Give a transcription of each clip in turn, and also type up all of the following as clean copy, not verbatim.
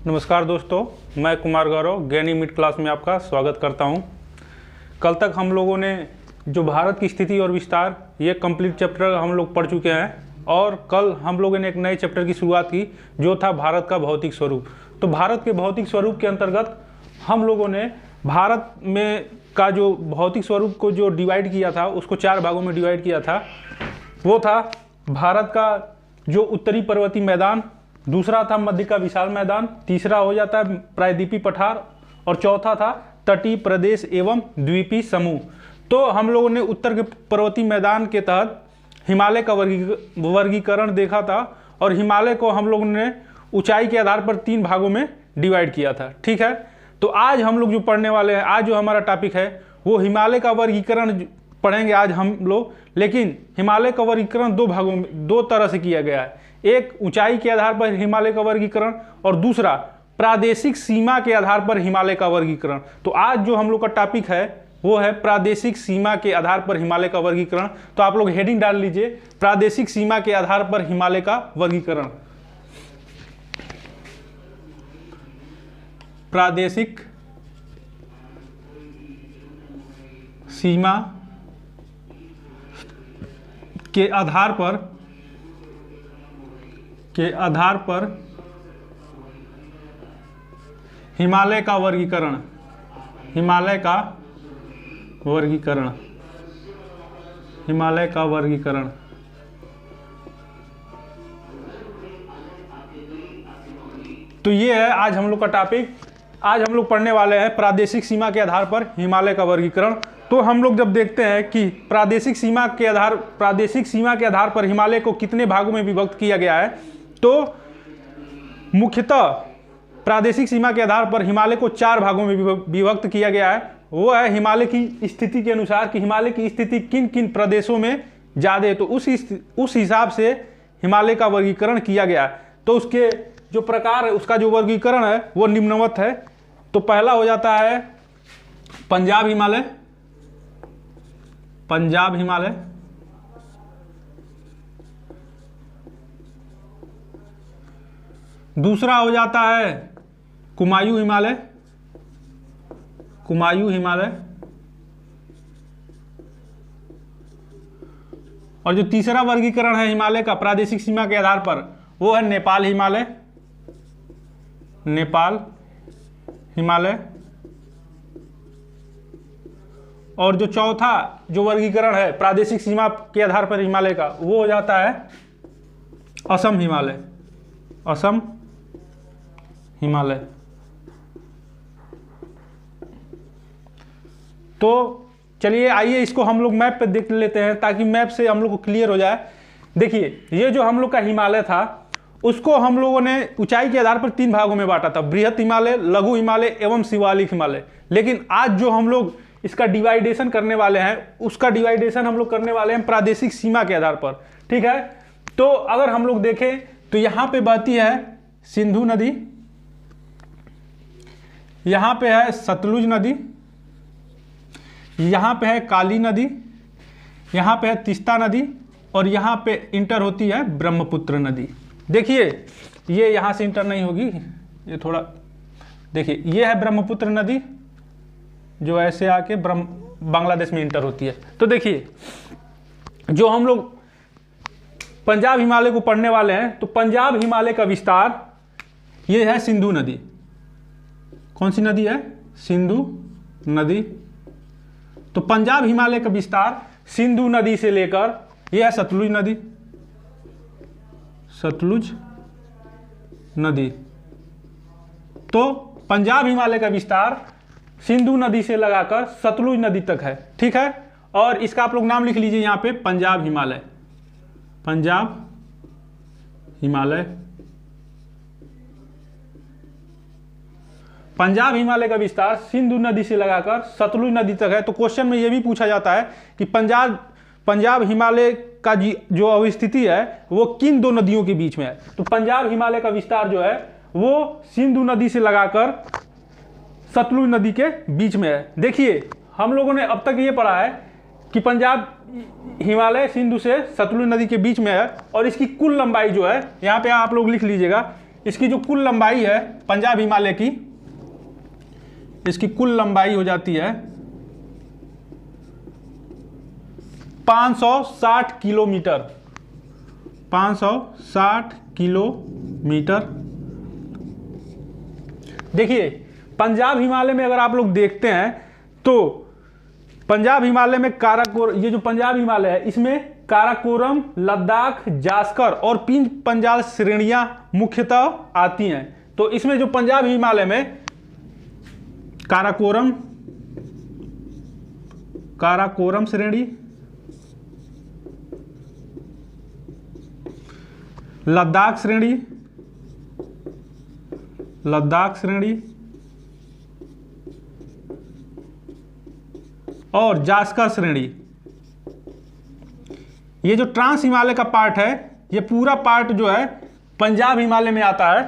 नमस्कार दोस्तों, मैं कुमार गौरव ज्ञानी मिड क्लास में आपका स्वागत करता हूं। कल तक हम लोगों ने जो भारत की स्थिति और विस्तार ये कंप्लीट चैप्टर हम लोग पढ़ चुके हैं और कल हम लोगों ने एक नए चैप्टर की शुरुआत की जो था भारत का भौतिक स्वरूप। तो भारत के भौतिक स्वरूप के अंतर्गत हम लोगों ने भारत में का जो भौतिक स्वरूप को जो डिवाइड किया था उसको 4 भागों में डिवाइड किया था। वो था भारत का जो उत्तरी पर्वतीय मैदान, दूसरा था मध्य का विशाल मैदान, तीसरा हो जाता है प्रायद्वीपीय पठार और चौथा था तटीय प्रदेश एवं द्वीपीय समूह। तो हम लोगों ने उत्तर के पर्वतीय मैदान के तहत हिमालय का वर्गीकरण देखा था और हिमालय को हम लोगों ने ऊंचाई के आधार पर 3 भागों में डिवाइड किया था। ठीक है, तो आज हम लोग जो पढ़ने वाले हैं, आज जो हमारा टॉपिक है वो हिमालय का वर्गीकरण पढ़ेंगे आज हम लोग। लेकिन हिमालय का वर्गीकरण 2 भागों में 2 तरह से किया गया है। एक ऊंचाई के आधार पर हिमालय का वर्गीकरण और दूसरा प्रादेशिक सीमा के आधार पर हिमालय का वर्गीकरण। तो आज जो हम लोग का टॉपिक है वो है प्रादेशिक सीमा के आधार पर हिमालय का वर्गीकरण। तो आप लोग हेडिंग डाल लीजिए, प्रादेशिक सीमा के आधार पर हिमालय का वर्गीकरण। प्रादेशिक सीमा के आधार पर हिमालय का वर्गीकरण, हिमालय का वर्गीकरण। तो ये है आज हम लोग का टॉपिक। आज हम लोग पढ़ने वाले हैं प्रादेशिक सीमा के आधार पर हिमालय का वर्गीकरण। तो हम लोग जब देखते हैं कि प्रादेशिक सीमा के आधार पर हिमालय को कितने भागों में विभक्त किया गया है, तो मुख्यतः प्रादेशिक सीमा के आधार पर हिमालय को 4 भागों में विभक्त किया गया है। वो है हिमालय की स्थिति के अनुसार कि हिमालय की स्थिति किन किन प्रदेशों में ज़्यादा है, तो उस हिसाब से हिमालय का वर्गीकरण किया गया है। तो उसके जो प्रकार है, उसका जो वर्गीकरण है वो निम्नवत है। तो पहला हो जाता है पंजाब हिमालय, दूसरा हो जाता है कुमायूं हिमालय, और जो तीसरा वर्गीकरण है हिमालय का प्रादेशिक सीमा के आधार पर वो है नेपाल हिमालय, और जो चौथा जो वर्गीकरण है प्रादेशिक सीमा के आधार पर हिमालय का वो हो जाता है असम हिमालय। तो चलिए आइए इसको हम लोग मैप पे देख लेते हैं ताकि मैप से हम लोग को क्लियर हो जाए। देखिए ये जो हम लोग का हिमालय था उसको हम लोगों ने ऊंचाई के आधार पर 3 भागों में बांटा था, बृहत हिमालय, लघु हिमालय एवं शिवालिक हिमालय। लेकिन आज जो हम लोग इसका डिवाइडेशन करने वाले हैं उसका डिवाइडेशन हम लोग करने वाले हैं प्रादेशिक सीमा के आधार पर। ठीक है, तो अगर हम लोग देखें तो यहाँ पे बहती है सिंधु नदी, यहाँ पे है सतलुज नदी, यहाँ पे है काली नदी, यहाँ पे है तीस्ता नदी और यहाँ पे इंटर होती है ब्रह्मपुत्र नदी। देखिए ये यहाँ से इंटर नहीं होगी, ये थोड़ा देखिए, ये है ब्रह्मपुत्र नदी जो ऐसे आके बांग्लादेश में इंटर होती है। तो देखिए जो हम लोग पंजाब हिमालय को पढ़ने वाले हैं तो पंजाब हिमालय का विस्तार ये है सिंधु नदी। कौन सी नदी है? सिंधु नदी। तो पंजाब हिमालय का विस्तार सिंधु नदी से लेकर यह है सतलुज नदी। तो पंजाब हिमालय का विस्तार सिंधु नदी से लगाकर सतलुज नदी तक है। ठीक है, और इसका आप लोग नाम लिख लीजिए यहाँ पे पंजाब हिमालय। पंजाब हिमालय का विस्तार सिंधु नदी से लगाकर सतलुज नदी तक है। तो क्वेश्चन में यह भी पूछा जाता है कि पंजाब हिमालय का जो अवस्थिति है वो किन 2 नदियों के बीच में है। तो पंजाब हिमालय का विस्तार जो है वो सिंधु नदी से लगाकर सतलुज नदी के बीच में है। देखिए हम लोगों ने अब तक ये पढ़ा है कि पंजाब हिमालय सिंधु से सतलुज नदी के बीच में है और इसकी कुल लंबाई जो है, यहाँ पे आप लोग लिख लीजिएगा, इसकी जो कुल लंबाई है पंजाब हिमालय की, इसकी कुल लंबाई हो जाती है 560 किलोमीटर, 560 किलोमीटर। देखिए पंजाब हिमालय में अगर आप लोग देखते हैं तो पंजाब हिमालय में काराकोरम, ये जो पंजाब हिमालय है इसमें काराकोरम, लद्दाख, जास्कर और 5 पंजाब श्रेणियां मुख्यतः आती हैं। तो इसमें जो पंजाब हिमालय में काराकोरम श्रेणी, लद्दाख श्रेणी और जास्कर श्रेणी, ये जो ट्रांस हिमालय का पार्ट है, ये पूरा पार्ट जो है पंजाब हिमालय में आता है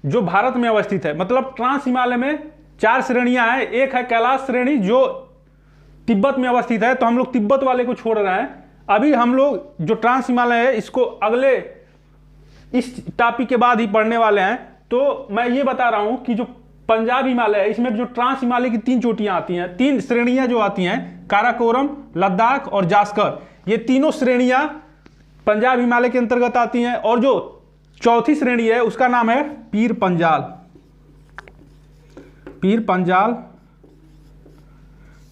जो भारत में अवस्थित है। मतलब ट्रांस हिमालय में 4 श्रेणियां हैं। एक है कैलाश श्रेणी जो तिब्बत में अवस्थित है, तो हम लोग तिब्बत वाले को छोड़ रहे हैं। अभी हम लोग जो ट्रांस हिमालय है इसको अगले इस टॉपिक के बाद ही पढ़ने वाले हैं। तो मैं ये बता रहा हूं कि जो पंजाब हिमालय है इसमें जो ट्रांस हिमालय की 3 चोटियां आती हैं, 3 श्रेणियां जो आती हैं, काराकोरम, लद्दाख और जास्कर, ये तीनों श्रेणियां पंजाब हिमालय के अंतर्गत आती हैं। और जो चौथी श्रेणी है उसका नाम है पीर पंजाल।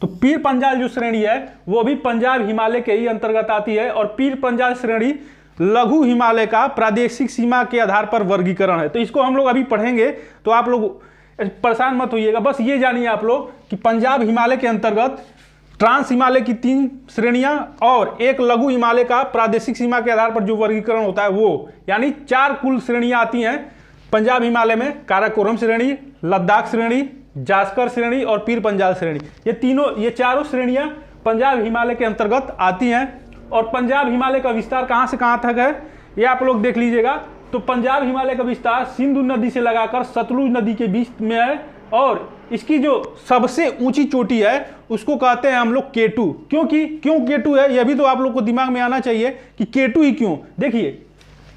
तो पीर पंजाल जो श्रेणी है वो भी पंजाब हिमालय के ही अंतर्गत आती है। और पीर पंजाल श्रेणी लघु हिमालय का प्रादेशिक सीमा के आधार पर वर्गीकरण है। तो इसको हम लोग अभी पढ़ेंगे, तो आप लोग परेशान मत होइएगा। बस ये जानिए आप लोग कि पंजाब हिमालय के अंतर्गत ट्रांस हिमालय की 3 श्रेणियां और एक लघु हिमालय का प्रादेशिक सीमा के आधार पर जो वर्गीकरण होता है वो, यानी 4 कुल श्रेणियां आती हैं पंजाब हिमालय में। काराकोरम श्रेणी, लद्दाख श्रेणी, जास्कर श्रेणी और पीर पंजाल श्रेणी, ये चारों श्रेणियां पंजाब हिमालय के अंतर्गत आती हैं। और पंजाब हिमालय का विस्तार कहां से कहां तक है ये आप लोग देख लीजिएगा। तो पंजाब हिमालय का विस्तार सिंधु नदी से लगाकर सतलुज नदी के बीच में है। और इसकी जो सबसे ऊंची चोटी है उसको कहते हैं हम लोग K2। क्यों K2 है, यह भी तो आप लोग को दिमाग में आना चाहिए कि K2 ही क्यों। देखिए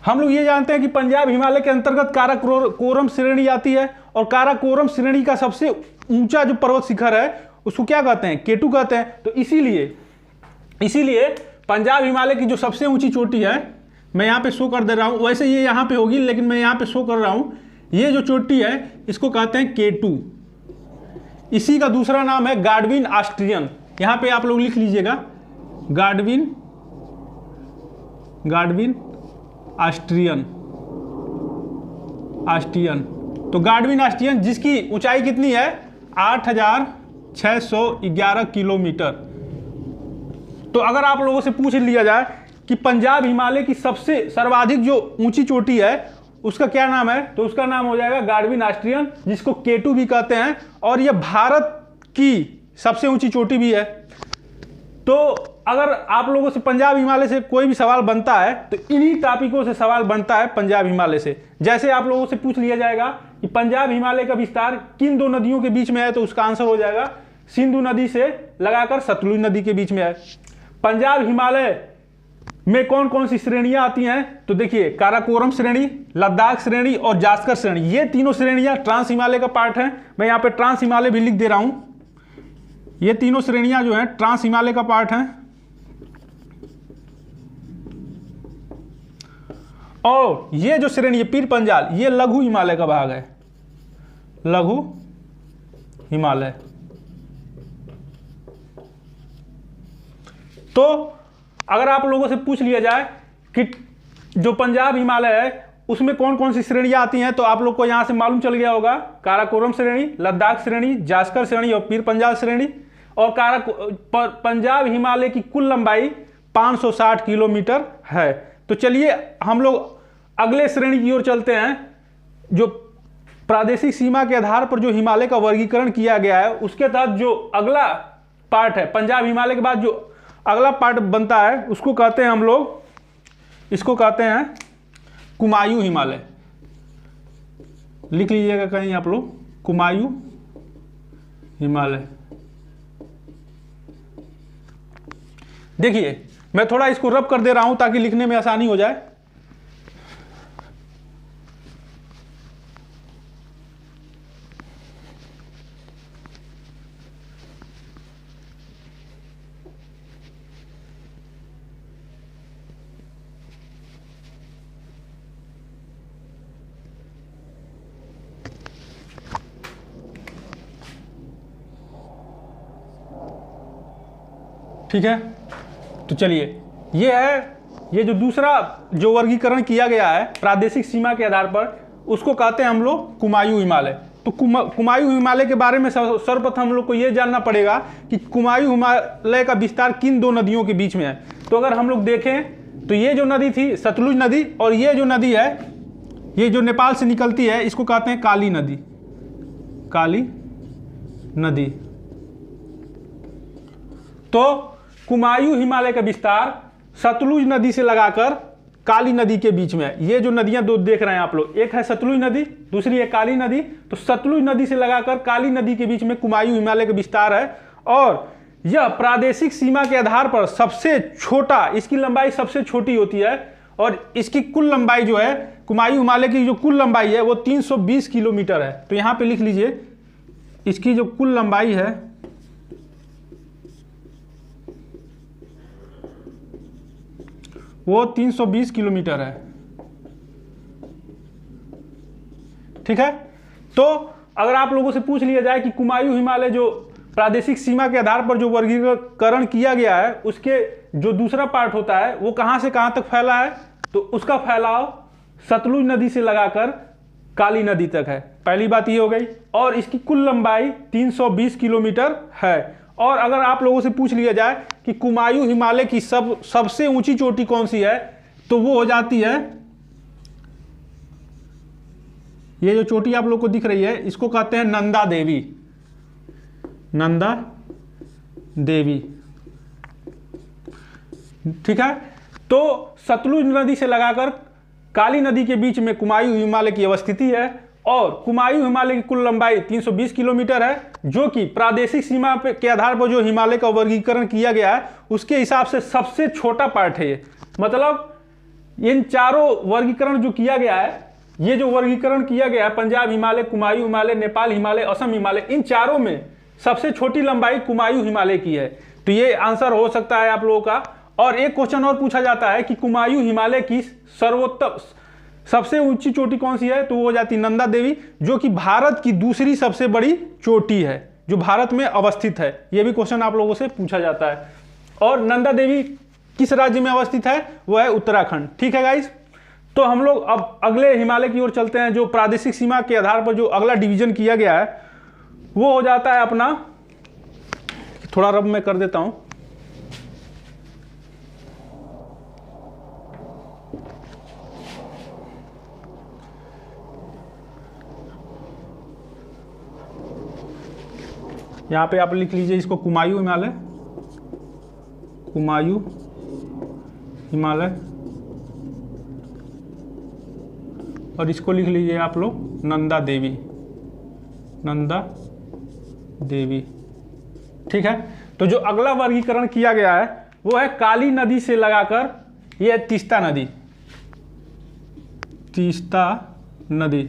हम लोग ये जानते हैं कि पंजाब हिमालय के अंतर्गत काराकोरम श्रेणी आती है, और काराकोरम श्रेणी का सबसे ऊंचा जो पर्वत शिखर है उसको क्या कहते हैं, K2 कहते हैं। तो इसीलिए पंजाब हिमालय की जो सबसे ऊंची चोटी है, मैं यहाँ पे शो कर दे रहा हूँ, वैसे ये यहाँ पे होगी लेकिन मैं यहाँ पे शो कर रहा हूँ, ये जो चोटी है इसको कहते हैं K2। इसी का दूसरा नाम है गाडविन ऑस्ट्रियन। यहाँ पे आप लोग लिख लीजिएगा गाडविन ऑस्ट्रियन। तो गाडविन ऑस्ट्रियन जिसकी ऊंचाई कितनी है 8611 किलोमीटर। तो अगर आप लोगों से पूछ लिया जाए कि पंजाब हिमालय की सबसे सर्वाधिक जो ऊंची चोटी है उसका क्या नाम है, तो उसका नाम हो जाएगा गाडविन ऑस्ट्रियन, जिसको K2 भी कहते हैं। और यह भारत की सबसे ऊंची चोटी भी है। तो अगर आप लोगों से पंजाब हिमालय से कोई भी सवाल बनता है तो इन्हीं टॉपिकों से सवाल बनता है पंजाब हिमालय से। जैसे आप लोगों से पूछ लिया जाएगा कि पंजाब हिमालय का विस्तार किन 2 नदियों के बीच में है, तो उसका आंसर हो जाएगा सिंधु नदी से लगाकर सतलुज नदी के बीच में है। पंजाब हिमालय में कौन कौन सी श्रेणियां आती हैं, तो देखिए काराकोरम श्रेणी, लद्दाख श्रेणी और जास्कर श्रेणी, ये तीनों श्रेणियां ट्रांस हिमालय का पार्ट हैं। मैं यहाँ पे ट्रांस हिमालय भी लिख दे रहा हूं। ये तीनों श्रेणियां जो हैं ट्रांस हिमालय का पार्ट हैं। और ये जो श्रेणी है पीर पंजाल, ये लघु हिमालय का भाग है, लघु हिमालय। तो अगर आप लोगों से पूछ लिया जाए कि जो पंजाब हिमालय है उसमें कौन कौन सी श्रेणियां आती हैं, तो आप लोग को यहां से मालूम चल गया होगा काराकोरम श्रेणी, लद्दाख श्रेणी, जास्कर श्रेणी और पीर पंजाल श्रेणी। और पंजाब हिमालय की कुल लंबाई 560 किलोमीटर है। तो चलिए हम लोग अगले श्रेणी की ओर चलते हैं। जो प्रादेशिक सीमा के आधार पर जो हिमालय का वर्गीकरण किया गया है उसके तहत जो अगला पार्ट है, पंजाब हिमालय के बाद जो अगला पार्ट बनता है उसको कहते हैं हम लोग, इसको कहते हैं कुमायूं हिमालय। लिख लीजिएगा कहीं आप लोग, कुमायूं हिमालय। देखिए मैं थोड़ा इसको रब कर दे रहा हूं ताकि लिखने में आसानी हो जाए। ठीक है, तो चलिए ये जो दूसरा जो वर्गीकरण किया गया है प्रादेशिक सीमा के आधार पर, उसको कहते हैं हम लोग कुमायूं हिमालय। तो कुमायूं हिमालय के बारे में सर्वप्रथम हम लोग को ये जानना पड़ेगा कि कुमायूं हिमालय का विस्तार किन दो नदियों के बीच में है। तो अगर हम लोग देखें तो ये जो नदी थी सतलुज नदी, और ये जो नदी है ये जो नेपाल से निकलती है इसको कहते हैं काली नदी, काली नदी। तो कुमायूं हिमालय का विस्तार सतलुज नदी से लगाकर काली नदी के बीच में है। ये जो नदियां दो देख रहे हैं आप लोग, एक है सतलुज नदी, दूसरी है काली नदी। तो सतलुज नदी से लगाकर काली नदी के बीच में कुमायूं हिमालय का विस्तार है, और यह प्रादेशिक सीमा के आधार पर सबसे छोटा, इसकी लंबाई सबसे छोटी होती है, और इसकी कुल लंबाई जो है कुमायूं हिमालय की जो कुल लंबाई है वो 320 किलोमीटर है। तो यहां पे लिख लीजिए इसकी जो कुल लंबाई है वो 320 किलोमीटर है। ठीक है, तो अगर आप लोगों से पूछ लिया जाए कि कुमायूं हिमालय जो प्रादेशिक सीमा के आधार पर जो वर्गीकरण किया गया है उसके जो दूसरा पार्ट होता है वो कहां से कहां तक फैला है, तो उसका फैलाव सतलुज नदी से लगाकर काली नदी तक है। पहली बात ये हो गई, और इसकी कुल लंबाई 320 किलोमीटर है। और अगर आप लोगों से पूछ लिया जाए कि कुमायूं हिमालय की सबसे ऊंची चोटी कौन सी है, तो वो हो जाती है ये जो चोटी आप लोग को दिख रही है इसको कहते हैं नंदा देवी, नंदा देवी। ठीक है, तो सतलुज नदी से लगाकर काली नदी के बीच में कुमायूं हिमालय की अवस्थिति है, और कुमायूं हिमालय की कुल लंबाई 320 किलोमीटर है, जो कि प्रादेशिक सीमा के आधार पर जो हिमालय का वर्गीकरण किया गया है उसके हिसाब से सबसे छोटा पार्ट है ये। मतलब इन चारों वर्गीकरण जो किया गया है, ये जो वर्गीकरण किया गया है पंजाब हिमालय, कुमायूं हिमालय, नेपाल हिमालय, असम हिमालय, इन चारों में सबसे छोटी लंबाई कुमायूं हिमालय की है। तो ये आंसर हो सकता है आप लोगों का। और एक क्वेश्चन और पूछा जाता है कि कुमायूं हिमालय की सर्वोत्तम सबसे ऊंची चोटी कौन सी है, तो वो हो जाती नंदा देवी, जो कि भारत की दूसरी सबसे बड़ी चोटी है जो भारत में अवस्थित है। यह भी क्वेश्चन आप लोगों से पूछा जाता है। और नंदा देवी किस राज्य में अवस्थित है, वो है उत्तराखंड। ठीक है गाइस, तो हम लोग अब अगले हिमालय की ओर चलते हैं। जो प्रादेशिक सीमा के आधार पर जो अगला डिवीजन किया गया है वो हो जाता है अपना, थोड़ा रब में कर देता हूं, यहां पे आप लिख लीजिए इसको कुमायूं हिमालय, कुमायूं हिमालय, और इसको लिख लीजिए आप लोग नंदा देवी, नंदा देवी। ठीक है, तो जो अगला वर्गीकरण किया गया है वो है काली नदी से लगाकर ये तीस्ता नदी, तीस्ता नदी।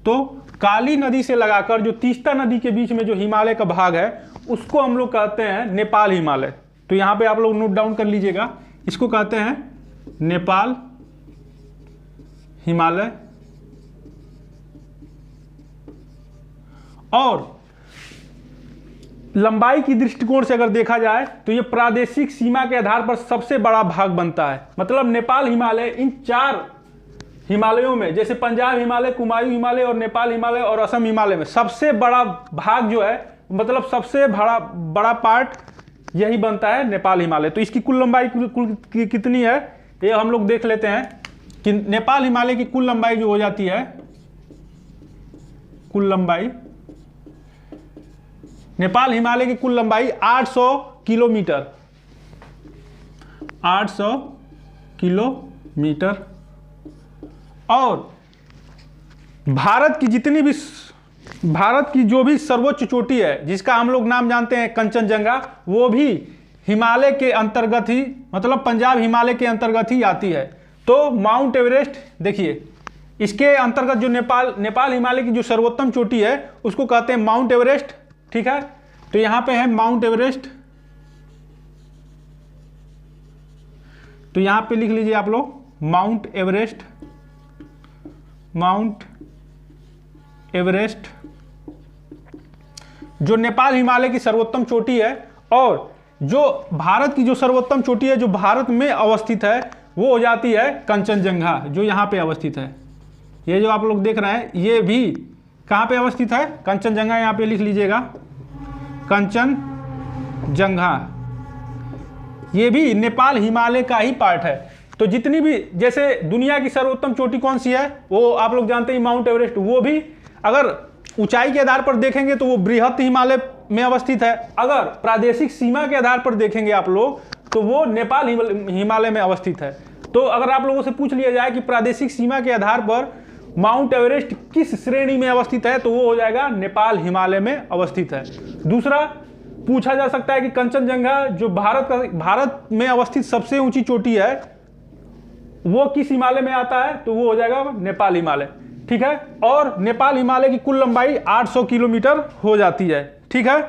तो काली नदी से लगाकर जो तीस्ता नदी के बीच में जो हिमालय का भाग है उसको हम लोग कहते हैं नेपाल हिमालय। तो यहां पे आप लोग नोट डाउन कर लीजिएगा, इसको कहते हैं नेपाल हिमालय। और लंबाई की दृष्टिकोण से अगर देखा जाए तो यह प्रादेशिक सीमा के आधार पर सबसे बड़ा भाग बनता है। मतलब नेपाल हिमालय इन चार हिमालयों में, जैसे पंजाब हिमालय, कुमायूं हिमालय और नेपाल हिमालय और असम हिमालय में सबसे बड़ा भाग जो है, मतलब सबसे बड़ा पार्ट यही बनता है नेपाल हिमालय। तो इसकी कुल लंबाई कितनी है ये हम लोग देख लेते हैं कि नेपाल हिमालय की कुल लंबाई जो हो जाती है, कुल लंबाई नेपाल हिमालय की कुल लंबाई 800 किलोमीटर, 800 किलोमीटर। और भारत की जो भी सर्वोच्च चोटी है जिसका हम लोग नाम जानते हैं कंचनजंगा, वो भी हिमालय के अंतर्गत ही, मतलब पंजाब हिमालय के अंतर्गत ही आती है। तो माउंट एवरेस्ट देखिए, इसके अंतर्गत जो नेपाल हिमालय की जो सर्वोत्तम चोटी है उसको कहते हैं माउंट एवरेस्ट। ठीक है, तो यहां पे है माउंट एवरेस्ट। तो यहां पे लिख लीजिए आप लोग माउंट एवरेस्ट, माउंट एवरेस्ट जो नेपाल हिमालय की सर्वोत्तम चोटी है। और जो भारत की जो सर्वोत्तम चोटी है जो भारत में अवस्थित है वो हो जाती है कंचनजंगा, जो यहाँ पे अवस्थित है। ये जो आप लोग देख रहे हैं ये भी कहाँ पे अवस्थित है, कंचनजंगा, यहाँ पे लिख लीजिएगा कंचनजंगा। ये भी नेपाल हिमालय का ही पार्ट है। तो जितनी भी, जैसे दुनिया की सर्वोत्तम चोटी कौन सी है वो आप लोग जानते हैं माउंट एवरेस्ट, वो भी अगर ऊंचाई के आधार पर देखेंगे तो वो बृहत हिमालय में अवस्थित है। अगर प्रादेशिक सीमा के आधार पर देखेंगे आप लोग तो वो नेपाल हिमालय में अवस्थित है। तो अगर आप लोगों से पूछ लिया जाए कि प्रादेशिक सीमा के आधार पर माउंट एवरेस्ट किस श्रेणी में अवस्थित है तो वो हो जाएगा नेपाल हिमालय में अवस्थित है। दूसरा पूछा जा सकता है कि कंचनजंगा जो भारत में अवस्थित सबसे ऊंची चोटी है वो किस हिमालय में आता है तो वो हो जाएगा नेपाल हिमालय। ठीक है, और नेपाल हिमालय की कुल लंबाई 800 किलोमीटर हो जाती है। ठीक है,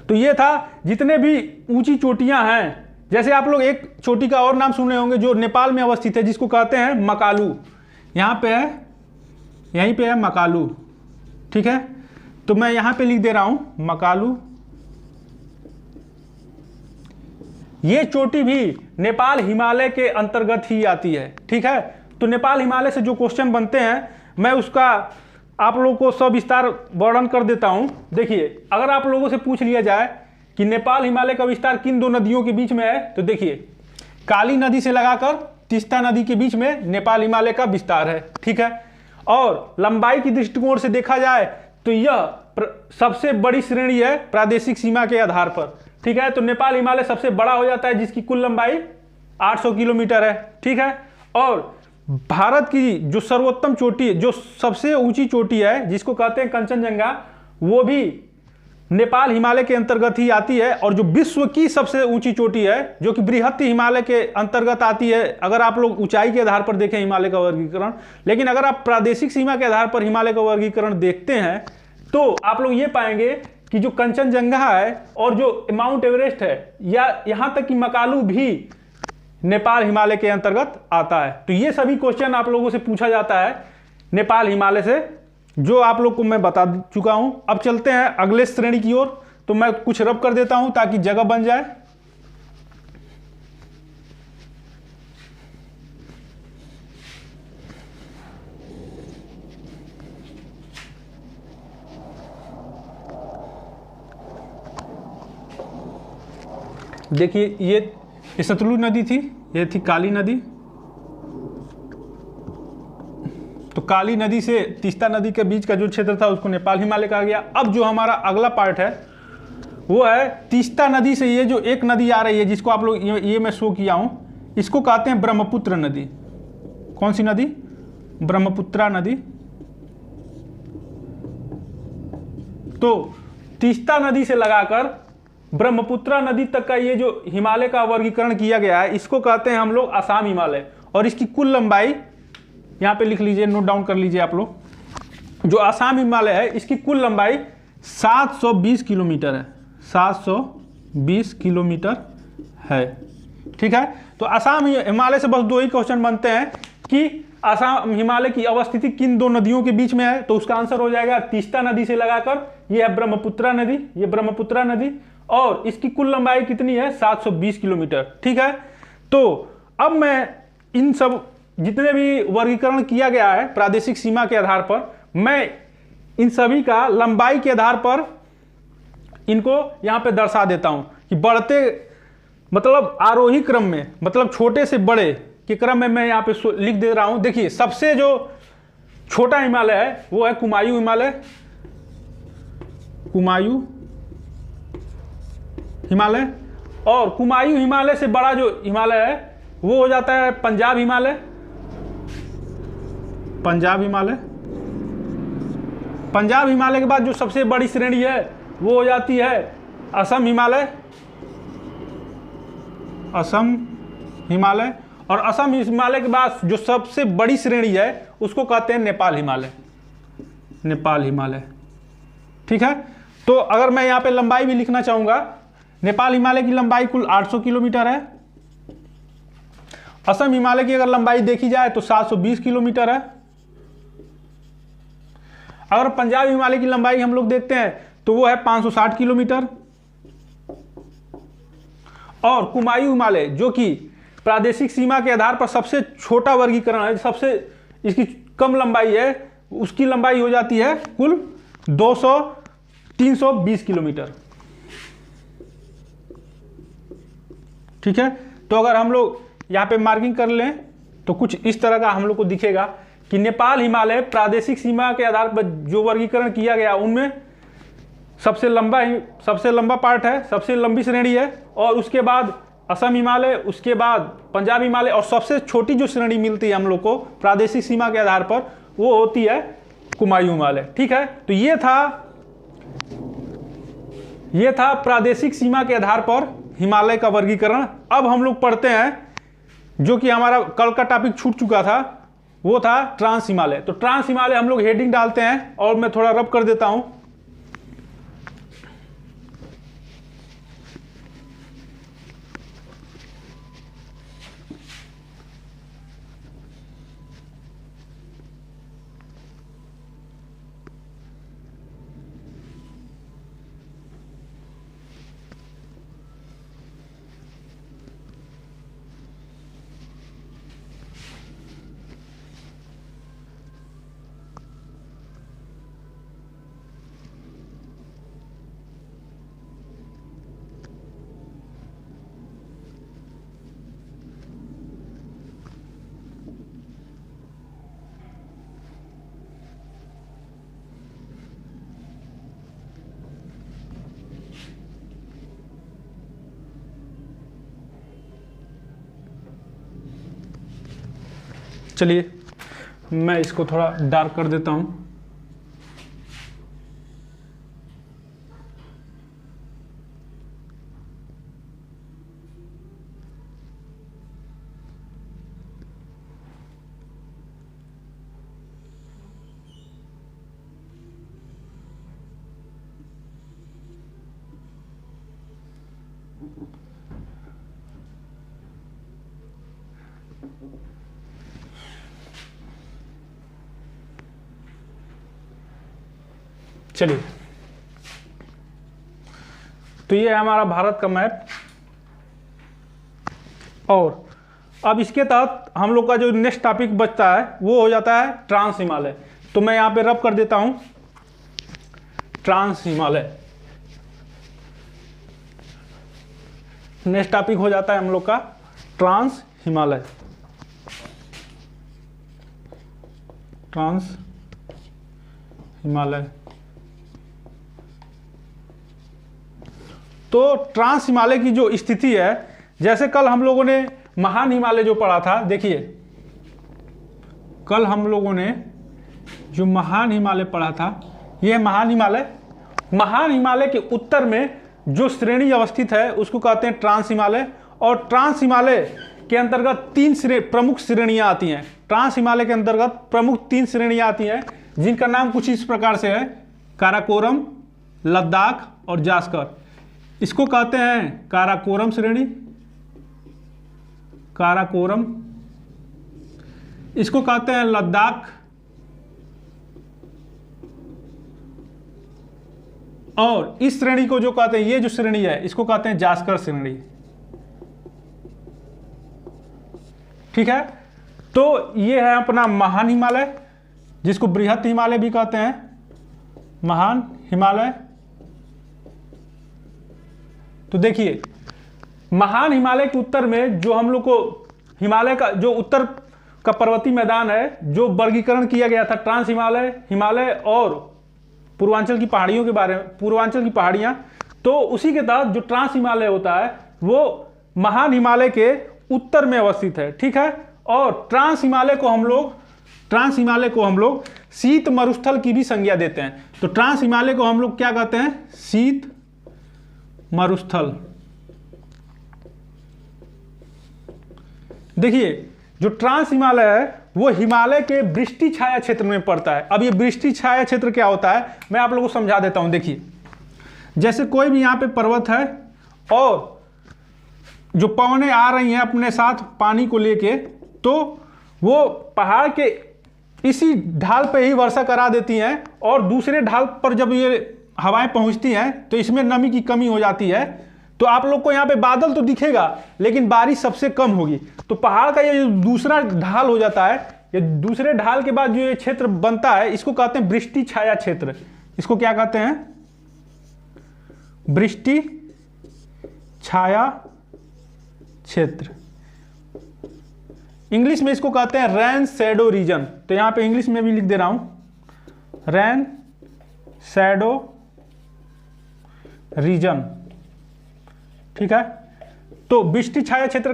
तो ये था जितने भी ऊंची चोटियां हैं। जैसे आप लोग एक चोटी का और नाम सुने होंगे जो नेपाल में अवस्थित है जिसको कहते हैं मकालू, यहाँ पे है, यहीं पे है मकालू। ठीक है, तो मैं यहाँ पे लिख दे रहा हूं मकालू। ये चोटी भी नेपाल हिमालय के अंतर्गत ही आती है। ठीक है, तो नेपाल हिमालय से जो क्वेश्चन बनते हैं मैं उसका आप लोगों को सविस्तार वर्णन कर देता हूं। देखिए, अगर आप लोगों से पूछ लिया जाए कि नेपाल हिमालय का विस्तार किन दो नदियों के बीच में है तो देखिए, काली नदी से लगाकर तीस्ता नदी के बीच में नेपाल हिमालय का विस्तार है। ठीक है, और लंबाई की दृष्टिकोण से देखा जाए तो यह सबसे बड़ी श्रेणी है प्रादेशिक सीमा के आधार पर। ठीक है, तो नेपाल हिमालय सबसे बड़ा हो जाता है जिसकी कुल लंबाई 800 किलोमीटर है। ठीक है, और भारत की जो सर्वोत्तम चोटी, जो सबसे ऊंची चोटी है जिसको कहते हैं कंचनजंगा, वो भी नेपाल हिमालय के अंतर्गत ही आती है। और जो विश्व की सबसे ऊंची चोटी है जो कि बृहत हिमालय के अंतर्गत आती है, अगर आप लोग ऊंचाई के आधार पर देखें हिमालय का वर्गीकरण, लेकिन अगर आप प्रादेशिक सीमा के आधार पर हिमालय का वर्गीकरण देखते हैं तो आप लोग ये पाएंगे कि जो कंचनजंगा है और जो माउंट एवरेस्ट है या यहाँ तक कि मकालू भी नेपाल हिमालय के अंतर्गत आता है। तो ये सभी क्वेश्चन आप लोगों से पूछा जाता है नेपाल हिमालय से, जो आप लोग को मैं बता चुका हूं। अब चलते हैं अगले श्रेणी की ओर, तो मैं कुछ रब कर देता हूं ताकि जगह बन जाए। देखिए, ये सतलुज नदी थी, ये थी काली नदी। तो काली नदी से तीस्ता नदी के बीच का जो क्षेत्र था उसको नेपाल हिमालय कहा गया। अब जो हमारा अगला पार्ट है वो है तीस्ता नदी से ये जो एक नदी आ रही है जिसको आप लोग ये मैं शो किया हूं, इसको कहते हैं ब्रह्मपुत्र नदी। कौन सी नदी? ब्रह्मपुत्रा नदी। तो तीस्ता नदी से लगाकर ब्रह्मपुत्रा नदी तक का ये जो हिमालय का वर्गीकरण किया गया है इसको कहते हैं हम लोग असम हिमालय। और इसकी कुल लंबाई यहाँ पे लिख लीजिए, नोट डाउन कर लीजिए आप लोग। जो असम हिमालय है इसकी कुल लंबाई 720 किलोमीटर है, 720 किलोमीटर है। ठीक है, तो असम हिमालय से बस दो ही क्वेश्चन बनते हैं कि असम हिमालय की अवस्थिति किन दो नदियों के बीच में है, तो उसका आंसर हो जाएगा तीस्ता नदी से लगाकर ये है ब्रह्मपुत्रा नदी, ये ब्रह्मपुत्रा नदी, और इसकी कुल लंबाई कितनी है? 720 किलोमीटर। ठीक है, तो अब मैं इन सब जितने भी वर्गीकरण किया गया है प्रादेशिक सीमा के आधार पर, मैं इन सभी का लंबाई के आधार पर इनको यहां पे दर्शा देता हूं कि बढ़ते मतलब आरोही क्रम में, मतलब छोटे से बड़े के क्रम में मैं यहां पे लिख दे रहा हूं। देखिए, सबसे जो छोटा हिमालय है वो है कुमायूं हिमालय, कुमायूं हिमालय। और कुमायूं हिमालय से बड़ा जो हिमालय है वो हो जाता है पंजाब हिमालय, पंजाब हिमालय। पंजाब हिमालय के बाद जो सबसे बड़ी श्रेणी है वो हो जाती है असम हिमालय, असम हिमालय। और असम हिमालय के बाद जो सबसे बड़ी श्रेणी है उसको कहते हैं नेपाल हिमालय, नेपाल हिमालय। ठीक है, तो अगर मैं यहाँ पे लंबाई भी लिखना चाहूंगा, नेपाल हिमालय की लंबाई कुल 800 किलोमीटर है। असम हिमालय की अगर लंबाई देखी जाए तो 720 किलोमीटर है। अगर पंजाब हिमालय की लंबाई हम लोग देखते हैं तो वो है 560 किलोमीटर। और कुमायूं हिमालय जो कि प्रादेशिक सीमा के आधार पर सबसे छोटा वर्गीकरण है, सबसे इसकी कम लंबाई है, उसकी लंबाई हो जाती है कुल 320 किलोमीटर। ठीक है, तो अगर हम लोग यहाँ पे मार्किंग कर लें तो कुछ इस तरह का हम लोग को दिखेगा कि नेपाल हिमालय प्रादेशिक सीमा के आधार पर जो वर्गीकरण किया गया उनमें सबसे लंबा पार्ट है, सबसे लंबी श्रेणी है, और उसके बाद असम हिमालय, उसके बाद पंजाब हिमालय, और सबसे छोटी जो श्रेणी मिलती है हम लोग को प्रादेशिक सीमा के आधार पर वो होती है कुमायूं हिमालय। ठीक है, तो ये था प्रादेशिक सीमा के आधार पर हिमालय का वर्गीकरण। अब हम लोग पढ़ते हैं जो कि हमारा कल का टॉपिक छूट चुका था, वो था ट्रांस हिमालय। तो ट्रांस हिमालय हम लोग हेडिंग डालते हैं और मैं थोड़ा रब कर देता हूं। चलिए मैं इसको थोड़ा डार्क कर देता हूं। चलिए, तो ये है हमारा भारत का मैप, और अब इसके तहत हम लोग का जो नेक्स्ट टॉपिक बचता है वो हो जाता है ट्रांस हिमालय। तो मैं यहां पे रब कर देता हूं ट्रांस हिमालय। नेक्स्ट टॉपिक हो जाता है हम लोग का ट्रांस हिमालय। ट्रांस हिमालय, तो ट्रांस हिमालय की जो स्थिति है, जैसे कल हम लोगों ने महान हिमालय जो पढ़ा था, देखिए कल हम लोगों ने जो महान हिमालय पढ़ा था, यह महान हिमालय के उत्तर में जो श्रेणी अवस्थित है उसको कहते हैं ट्रांस हिमालय। और ट्रांस हिमालय के अंतर्गत प्रमुख श्रेणियां आती हैं। ट्रांस हिमालय के अंतर्गत प्रमुख 3 श्रेणियां आती हैं, जिनका नाम कुछ इस प्रकार से है: काराकोरम, लद्दाख और जास्कर। इसको कहते हैं काराकोरम श्रेणी, काराकोरम। इसको कहते हैं लद्दाख, और इस श्रेणी को जो कहते हैं, ये जो श्रेणी है इसको कहते हैं जास्कर श्रेणी। ठीक है, तो ये है अपना महान हिमालय, जिसको बृहत हिमालय भी कहते हैं, महान हिमालय। तो देखिए, महान हिमालय के उत्तर में जो हम लोग को हिमालय का जो उत्तर का पर्वतीय मैदान है, जो वर्गीकरण किया गया था ट्रांस हिमालय और पूर्वांचल की पहाड़ियों के बारे में, पूर्वांचल की पहाड़ियां, तो उसी के तहत जो ट्रांस हिमालय होता है वो महान हिमालय के उत्तर में अवस्थित है। ठीक है, और ट्रांस हिमालय को हम लोग शीत मरुस्थल की भी संज्ञा देते हैं। तो ट्रांस हिमालय को हम लोग क्या कहते हैं? शीत मरुस्थल। देखिए, जो ट्रांस हिमालय है वो हिमालय के वृष्टि छाया क्षेत्र में पड़ता है। अब ये वृष्टि छाया क्षेत्र क्या होता है, मैं आप लोगों को समझा देता हूं। देखिए, जैसे कोई भी यहां पे पर्वत है और जो पवनें आ रही हैं अपने साथ पानी को लेके, तो वो पहाड़ के इसी ढाल पे ही वर्षा करा देती हैं, और दूसरे ढाल पर जब ये हवाएं पहुंचती हैं तो इसमें नमी की कमी हो जाती है। तो आप लोग को यहाँ पे बादल तो दिखेगा लेकिन बारिश सबसे कम होगी। तो पहाड़ का ये जो दूसरा ढाल हो जाता है, ये दूसरे ढाल के बाद जो ये क्षेत्र बनता है इसको कहते हैं वृष्टि छाया क्षेत्र। इसको क्या कहते हैं? वृष्टि छाया क्षेत्र। इंग्लिश में इसको कहते हैं रेन शैडो रीजन। तो यहां पे इंग्लिश में भी लिख दे रहा हूं, रेन शैडो रीजन, ठीक है। तो वृष्टि छाया क्षेत्र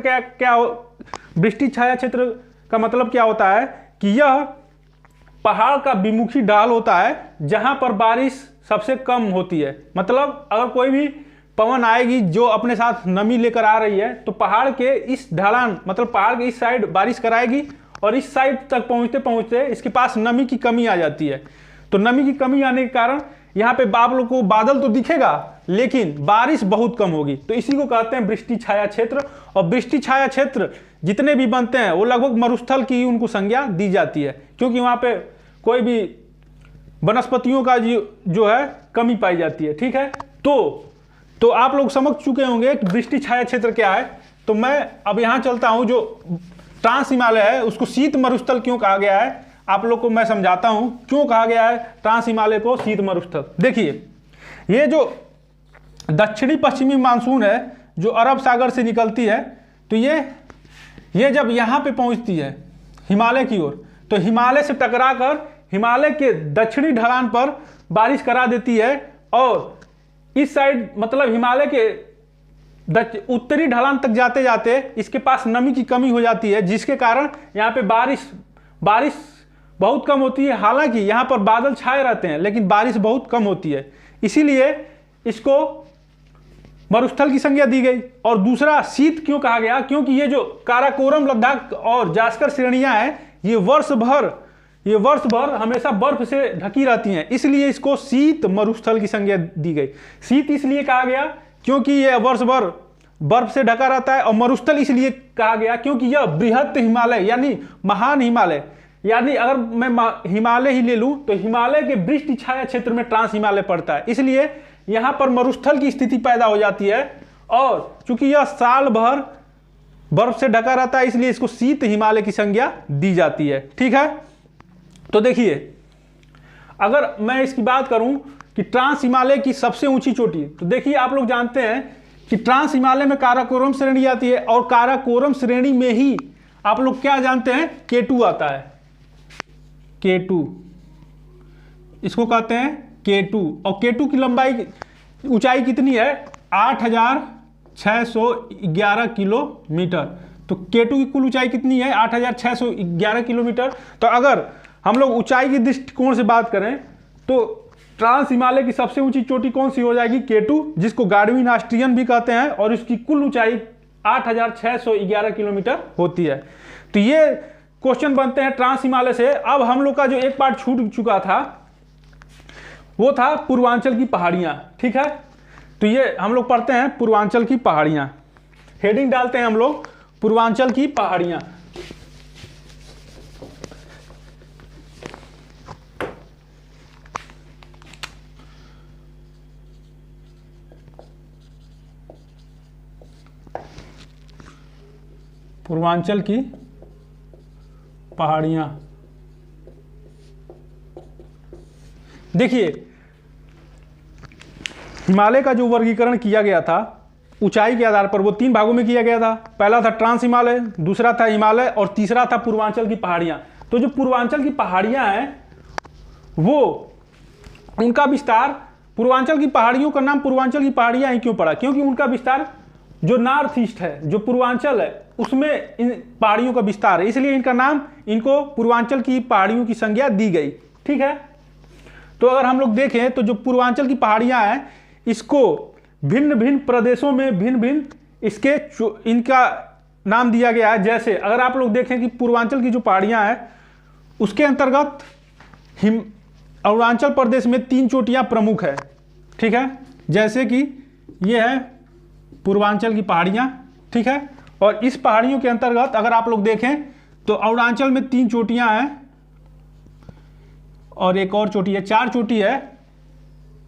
वृष्टि छाया क्षेत्र का मतलब क्या होता है कि यह पहाड़ का विमुखी ढाल होता है जहां पर बारिश सबसे कम होती है। मतलब अगर कोई भी पवन आएगी जो अपने साथ नमी लेकर आ रही है तो पहाड़ के इस ढलान, मतलब पहाड़ के इस साइड बारिश कराएगी और इस साइड तक पहुंचते पहुंचते इसके पास नमी की कमी आ जाती है। तो नमी की कमी आने के कारण यहाँ पे आप लोग को बादल तो दिखेगा लेकिन बारिश बहुत कम होगी। तो इसी को कहते हैं वृष्टि छाया क्षेत्र। और वृष्टि छाया क्षेत्र जितने भी बनते हैं वो लगभग मरुस्थल की उनको संज्ञा दी जाती है, क्योंकि वहाँ पे कोई भी वनस्पतियों का जो है कमी पाई जाती है, ठीक है। तो आप लोग समझ चुके होंगे कि वृष्टि छाया क्षेत्र क्या है। तो मैं अब यहाँ चलता हूँ, जो ट्रांस हिमालय है उसको शीत मरुस्थल क्यों कहा गया है आप लोग को मैं समझाता हूँ क्यों कहा गया है ट्रांस हिमालय को शीत मरुस्थल। देखिए, ये जो दक्षिणी पश्चिमी मानसून है जो अरब सागर से निकलती है, तो ये जब यहाँ पे पहुँचती है हिमालय की ओर, तो हिमालय से टकराकर हिमालय के दक्षिणी ढलान पर बारिश करा देती है। और इस साइड मतलब हिमालय के उत्तरी ढलान तक जाते जाते इसके पास नमी की कमी हो जाती है, जिसके कारण यहाँ पे बारिश बहुत कम होती है। हालांकि यहाँ पर बादल छाए रहते हैं लेकिन बारिश बहुत कम होती है, इसीलिए इसको मरुस्थल की संज्ञा दी गई। और दूसरा शीत क्यों कहा गया, क्योंकि ये जो काराकोरम, लद्दाख और जास्कर श्रेणियां हैं ये वर्ष भर हमेशा बर्फ से ढकी रहती हैं, इसलिए इसको शीत मरुस्थल की संज्ञा दी गई। शीत इसलिए कहा गया क्योंकि यह वर्ष भर बर्फ से ढका रहता है, और मरुस्थल इसलिए कहा गया क्योंकि यह बृहत हिमालय यानी महान हिमालय, यानी अगर मैं हिमालय ही ले लूं तो हिमालय के वृष्टि छाया क्षेत्र में ट्रांस हिमालय पड़ता है, इसलिए यहां पर मरुस्थल की स्थिति पैदा हो जाती है। और चूंकि यह साल भर बर्फ से ढका रहता है इसलिए इसको शीत हिमालय की संज्ञा दी जाती है, ठीक है। तो देखिए, अगर मैं इसकी बात करूं कि ट्रांस हिमालय की सबसे ऊंची चोटी, तो देखिए आप लोग जानते हैं कि ट्रांस हिमालय में काराकोरम श्रेणी आती है, और काराकोरम श्रेणी में ही आप लोग क्या जानते हैं, K2 आता है। K2 इसको कहते हैं K2, और K2 की लंबाई ऊंचाई कितनी है, 8611 किलोमीटर। तो K2 की कुल ऊंचाई कितनी है, 8611 किलोमीटर। तो अगर हम लोग ऊंचाई की दृष्टिकोण से बात करें तो ट्रांस हिमालय की सबसे ऊंची चोटी कौन सी हो जाएगी, K2, जिसको गार्डविन ऑस्ट्रियन भी कहते हैं, और इसकी कुल ऊंचाई 8611 किलोमीटर होती है। तो ये क्वेश्चन बनते हैं ट्रांस हिमालय से। अब हम लोग का जो एक पार्ट छूट चुका था वो था पूर्वांचल की पहाड़ियां, ठीक है। तो ये हम लोग पढ़ते हैं पूर्वांचल की पहाड़ियां, हेडिंग डालते हैं हम लोग पूर्वांचल की पहाड़ियां। पूर्वांचल की पहाड़ियां, देखिए हिमालय का जो वर्गीकरण किया गया था ऊंचाई के आधार पर वो 3 भागों में किया गया था। पहला था ट्रांस हिमालय, दूसरा था हिमालय, और तीसरा था पूर्वांचल की पहाड़ियां। तो जो पूर्वांचल की पहाड़ियां हैं वो उनका विस्तार, पूर्वांचल की पहाड़ियों का नाम पूर्वांचल की पहाड़ियां ही क्यों पड़ा, क्योंकि उनका विस्तार जो नॉर्थ ईस्ट है, जो पूर्वांचल है, उसमें इन पहाड़ियों का विस्तार है, इसलिए इनका नाम, इनको पूर्वांचल की पहाड़ियों की संज्ञा दी गई, ठीक है। तो अगर हम लोग देखें तो जो पूर्वांचल की पहाड़ियां हैं इसको भिन्न भिन्न प्रदेशों में भिन्न भिन्न इनका नाम दिया गया है। जैसे अगर आप लोग देखें कि पूर्वांचल की जो पहाड़ियां हैं उसके अंतर्गत अरुणाचल प्रदेश में 3 चोटियां प्रमुख है, ठीक है। जैसे कि ये है पूर्वांचल की पहाड़ियां, ठीक है। और इस पहाड़ियों के अंतर्गत अगर आप लोग देखें तो अरुणाचल में 3 चोटियां हैं और एक और चोटी है, 4 चोटी है,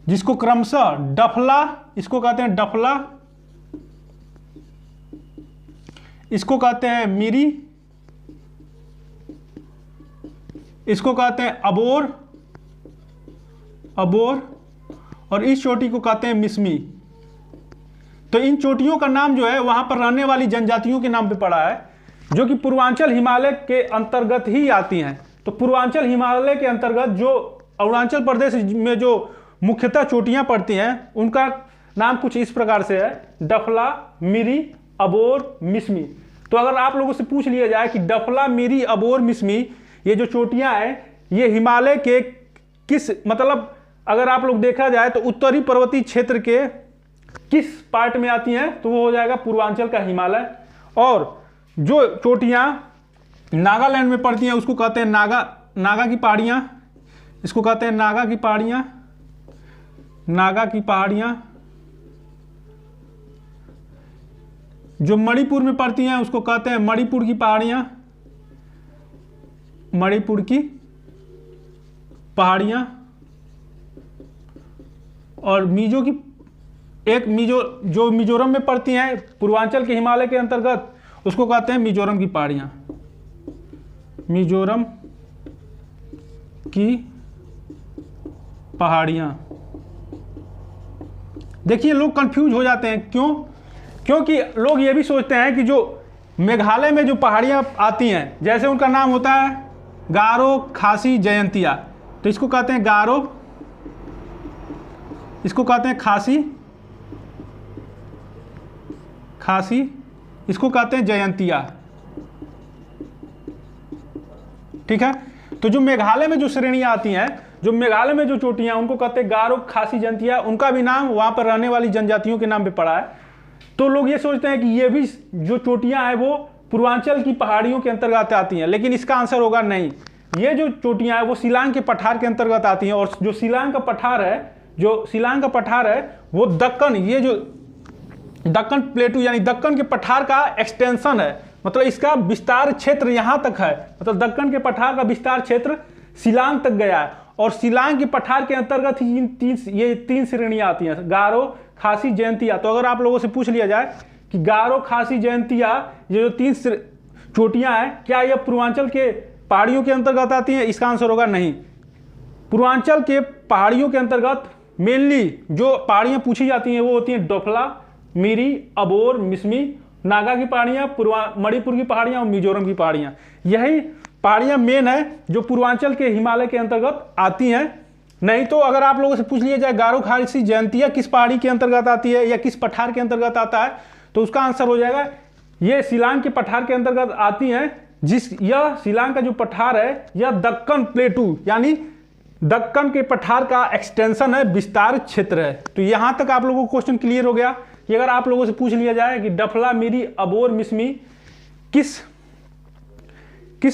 जिसको क्रमशः डफला, इसको कहते हैं डफला, इसको कहते हैं मिरी, इसको कहते हैं अबोर, अबोर, और इस चोटी को कहते हैं मिसमी। तो इन चोटियों का नाम जो है वहां पर रहने वाली जनजातियों के नाम पे पड़ा है, जो कि पूर्वांचल हिमालय के अंतर्गत ही आती हैं। तो पूर्वांचल हिमालय के अंतर्गत जो अरुणाचल प्रदेश में जो मुख्यतः चोटियां पड़ती हैं उनका नाम कुछ इस प्रकार से है, डफला, मिरी, अबोर, मिसमी। तो अगर आप लोगों से पूछ लिया जाए कि डफला, मिरी, अबोर, मिसमी ये जो चोटियां हैं ये हिमालय के किस, मतलब अगर आप लोग देखा जाए तो उत्तरी पर्वतीय क्षेत्र के किस पार्ट में आती हैं, तो वो हो जाएगा पूर्वांचल का हिमालय। और जो चोटियां नागालैंड में पड़ती हैं उसको कहते हैं नागा की पहाड़ियां, इसको कहते हैं नागा की पहाड़ियां, नागा की पहाड़ियां। जो मणिपुर में पड़ती हैं उसको कहते हैं मणिपुर की पहाड़ियां, मणिपुर की पहाड़ियां। और मिजो की एक जो मिजोरम में पड़ती हैं पूर्वांचल के हिमालय के अंतर्गत उसको कहते हैं मिजोरम की पहाड़ियां, मिजोरम की पहाड़ियां। देखिए लोग कंफ्यूज हो जाते हैं, क्यों? क्योंकि लोग ये भी सोचते हैं कि जो मेघालय में जो पहाड़ियां आती हैं, जैसे उनका नाम होता है गारो, खासी, जयंतिया, तो इसको कहते हैं गारो, इसको कहते हैं खासी, खासी, इसको कहते हैं जयंतिया। ठीक है। तो जो मेघालय में जो श्रेणियां आती हैं, जो मेघालय में जो चोटियां उनको कहते हैं गारो, खासी, जयंतिया। उनका भी नाम वहां पर रहने वाली जनजातियों के नाम पे पड़ा है। तो लोग ये सोचते हैं कि ये भी जो चोटियां हैं वो पूर्वांचल की पहाड़ियों के अंतर्गत आती हैं, लेकिन इसका आंसर होगा नहीं। ये जो चोटियां हैं वो शिलांग के पठार के अंतर्गत आती हैं, और जो शिलांग का पठार है, जो शिलांग का पठार है वो दक्कन, ये जो दक्कन प्लेटू यानी दक्कन के पठार का एक्सटेंशन है, मतलब इसका विस्तार क्षेत्र यहां तक है, मतलब दक्कन के पठार का विस्तार क्षेत्र शिलांग तक गया है। और शिलांग के पठार के अंतर्गत ही ये तीन श्रेणियां आती हैं, गारो, खासी, जयंतिया। तो अगर आप लोगों से पूछ लिया जाए कि गारो, खासी, जयंतिया ये जो तीन चोटियां हैं क्या ये पूर्वांचल के पहाड़ियों के अंतर्गत आती हैं, इसका आंसर होगा नहीं। पूर्वांचल के पहाड़ियों के अंतर्गत मेनली जो पहाड़ियां पूछी जाती हैं वो होती हैं डोफला, मिरी, अबोर, मिसमी, नागा की पहाड़ियां, मणिपुर की पहाड़ियां और मिजोरम की पहाड़ियां। यही पहाड़ियां मेन है जो पूर्वांचल के हिमालय के अंतर्गत आती हैं। नहीं तो अगर आप लोगों से पूछ लिया जाए गारो, खासी, जयंतिया किस पहाड़ी के अंतर्गत आती है या किस पठार के अंतर्गत आता है, तो उसका आंसर हो जाएगा ये शिलांग के पठार के अंतर्गत आती हैं। यह शिलांग का जो पठार है यह दक्कन प्लेटू यानी दक्कन के पठार का एक्सटेंशन है, विस्तार क्षेत्र है। तो यहां तक आप लोगों को क्वेश्चन क्लियर हो गया कि अगर आप लोगों से पूछ लिया जाए कि डफला, मिरी, अबोर, मिसमी किस